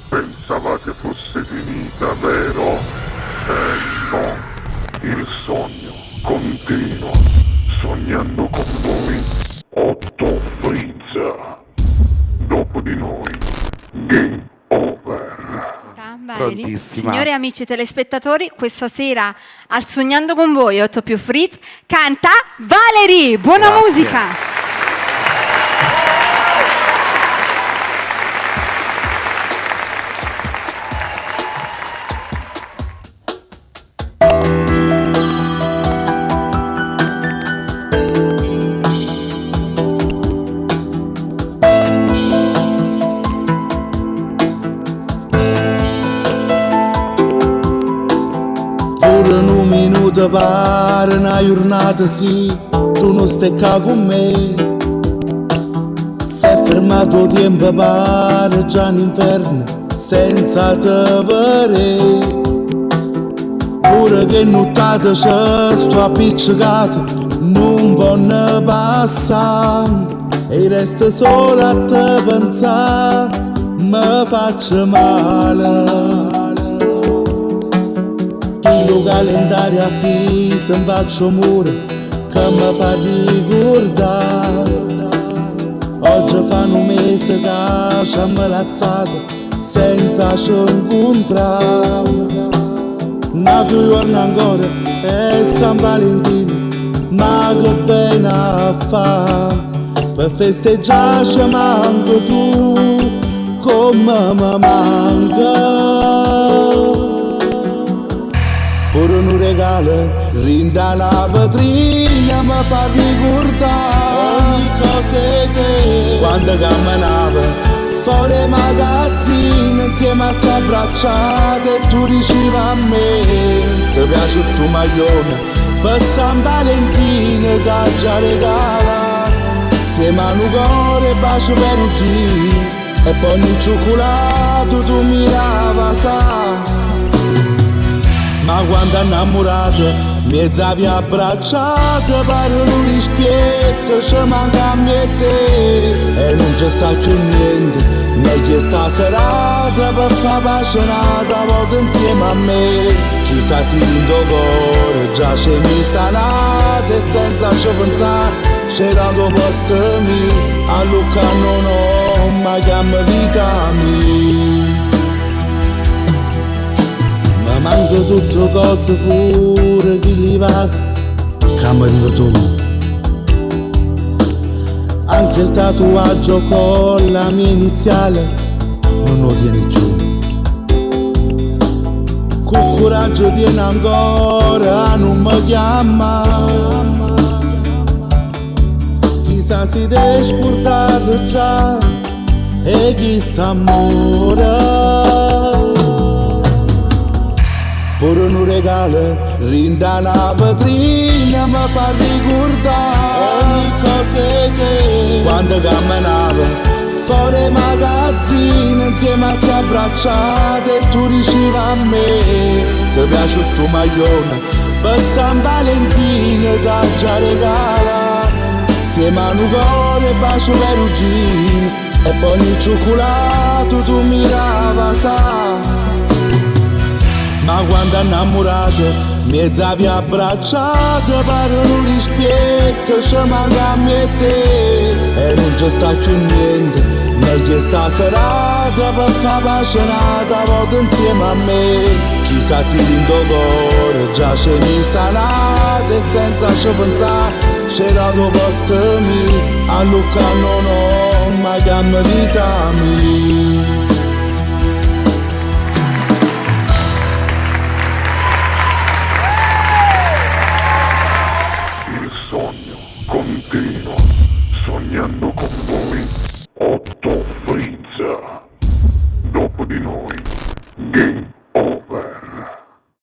Pensavate fosse finita, vero? No, il sogno continua, sognando con voi, Otto Frizza. Dopo di noi, game over. Prontissima. Signore e amici telespettatori, questa sera al Sognando con voi 8 più Fritz canta Valerie. Buona Grazie. musica. Pure in un minuto pare una giornata sì, tu non stai qua con me. Sei fermato tempo pare già in inferno senza te vedere. Pure che nottata c'è sto appiccicato, non voglio passare. E resta solo a te pensare, mi faccio male. Il calendario a Pisa mi faccio muro che mi fa ricordare. Oggi fa un mese che ci hanno lasciato senza ci incontrare. Nato giorno ancora è San Valentino, ma che pena fa. Per festeggiare ci manco tu, come mi manca. Pure un regalo, rinda la vetrina, mi fa ricordare ogni cosa di te. Quando camminavo fuori magazzino, insieme a te abbracciate, e tu dicevi a me, ti piace sto maglione, per San Valentino che già regala. Insieme a un cuore e bacio per un giro, e poi il cioccolato tu mirava, sa. Ma quando innamorato, mezza via abbracciata, pare un rispetto, ci manca a me e te. E non c'è sta più niente, meglio sta serata per far pace un'altra volta insieme a me. Chissà se in tuo cuore già c'è mi sanate, senza ci pensare, c'era tuo posto mio, a Lucca non ho, ma chiama vita mia. Manco tutte cose pure che li vas, cambiano tu. Anche il tatuaggio con la mia iniziale non lo tieni più. Con coraggio tieni ancora, non mi chiama. Chissà se ti hai scordato già e chi sta amore. Pure un regalo, rinda la vetrina, mi fa ricordare ogni cosa di te. Quando camminavo fuori magazzino, insieme a te abbracciate, e tu dicevi a me, ti piace sto maglione, per San Valentino che già regala. Insieme a un cuore e bacio per un giro, e poi il cioccolato tu mirava, sa. Ma quando innamorato, mezza via abbracciata, pare un rispetto, ci manca a me e te. E non c'è sta più niente, meglio sta serata per far pace un'altra volta insieme a me. Chissà se in tuo cuore già c'è mi sanate, senza ci pensare, c'era tuo posto mio, a Lucca non ho, ma chiama vita mia. Continua, sognando con voi.